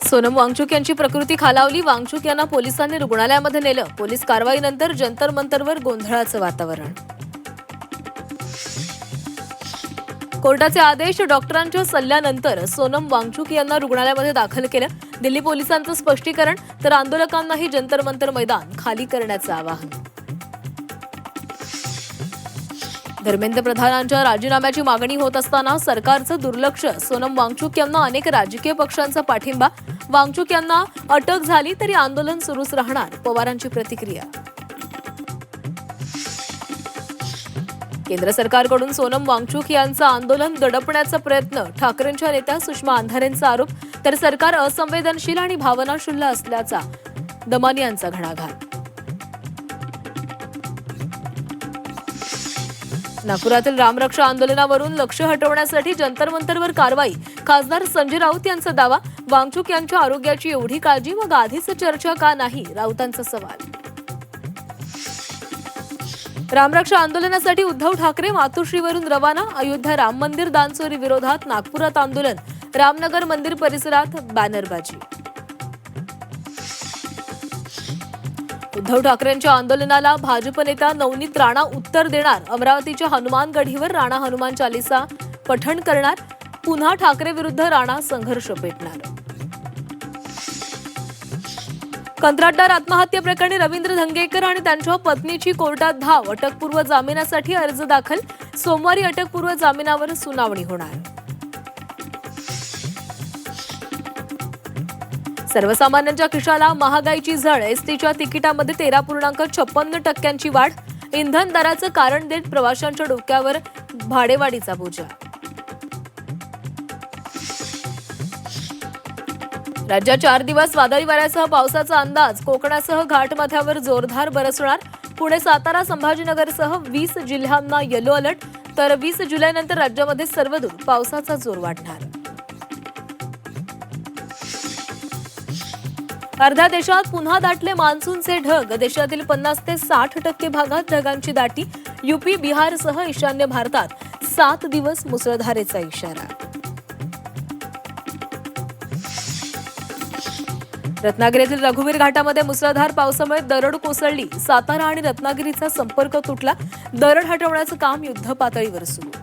सोनम वांगचुक यांची प्रकृती खालावली. वांगचुक यांना पोलिसांनी रुग्णालयामध्ये नेलं. पोलीस कारवाईनंतर जंतर मंतरवर गोंधळाचं वातावरण. कोर्टाचे आदेश. डॉक्टरांच्या सल्ल्यानंतर सोनम वांगचुक यांना रुग्णालयामध्ये दाखल केलं. दिल्ली पोलिसांचं स्पष्टीकरण, तर आंदोलकांनाही जंतर मंतर मैदान खाली करण्याचं आवाहन. धर्मेंद्र प्रधानांच्या राजीनाम्याची मागणी होत असताना सरकारचं दुर्लक्ष. सोनम वांगचुक यांना अनेक राजकीय पक्षांचा पाठिंबा. वांगचुक यांना अटक झाली तरी आंदोलन सुरूच राहणार, पवारांची प्रतिक्रिया. केंद्र सरकारकडून सोनम वांगचुक यांचं आंदोलन दडपण्याचा प्रयत्न. ठाकरेंच्या नेत्या सुषमा अंधारेंचा आरोप, तर सरकार असंवेदनशील आणि भावनाशून्य असल्याचा दमानी यांचा घणाघात. नागपुरातील रामरक्षा आंदोलनावरून लक्ष हटवण्यासाठी जंतर मंतरवर कारवाई. खासदार संजय राऊत यांचा दावा. वांगचुक यांच्या आरोग्याची एवढी काळजी, मग आधीच चर्चा का नाही, राऊतांचा सवाल. रामरक्षा आंदोलनासाठी उद्धव ठाकरे मातोश्रीवरून रवाना. अयोध्या राम मंदिर दानचोरी विरोधात नागपुरात आंदोलन. रामनगर मंदिर परिसरात बॅनरबाजी. उद्धव ठाकरेंच्या आंदोलनाला भाजप नेता नवनीत राणा उत्तर देणार. अमरावतीच्या हनुमान गढीवर राणा हनुमान चालीसा पठण करणार. पुन्हा ठाकरे विरुद्ध राणा संघर्ष पेटणार. कंत्राटदार आत्महत्या प्रकरणी रवींद्र धंगेकर आणि त्यांच्या पत्नीची कोर्टात धाव. अटकपूर्व जामिनासाठी अर्ज दाखल. सोमवारी अटकपूर्व जामिनावर सुनावणी होणार. सर्वसामान्यांच्या खिशाला महागाईची झळ. एसटीच्या तिकिटामध्ये 13.56% वाढ. इंधन दराचं कारण देत प्रवाशांच्या डोक्यावर भाडेवाढीचा बोजा. राज्यात 4 दिवस वादळी वाऱ्यासह पावसाचा अंदाज. कोकणासह घाटमाथ्यावर जोरदार बरसणार. पुणे, सातारा, संभाजीनगरसह 20 जिल्ह्यांना येलो अलर्ट. तर 20 जुलैनंतर राज्यामध्ये सर्वदूर पावसाचा जोर वाढणार. अर्ध्या देशात पुन्हा दाटले मान्सूनचे ढग. देशातील 50 ते 60% भागात ढगांची दाटी. यूपी, बिहारसह ईशान्य भारतात 7 दिवस मुसळधारेचा इशारा. रत्नागिरीतील रघुवीर घाटामध्ये मुसळधार पावसामुळे दरड कोसळली. सातारा आणि रत्नागिरीचा संपर्क तुटला. दरड हटवण्याचं काम युद्धपातळीवर सुरू.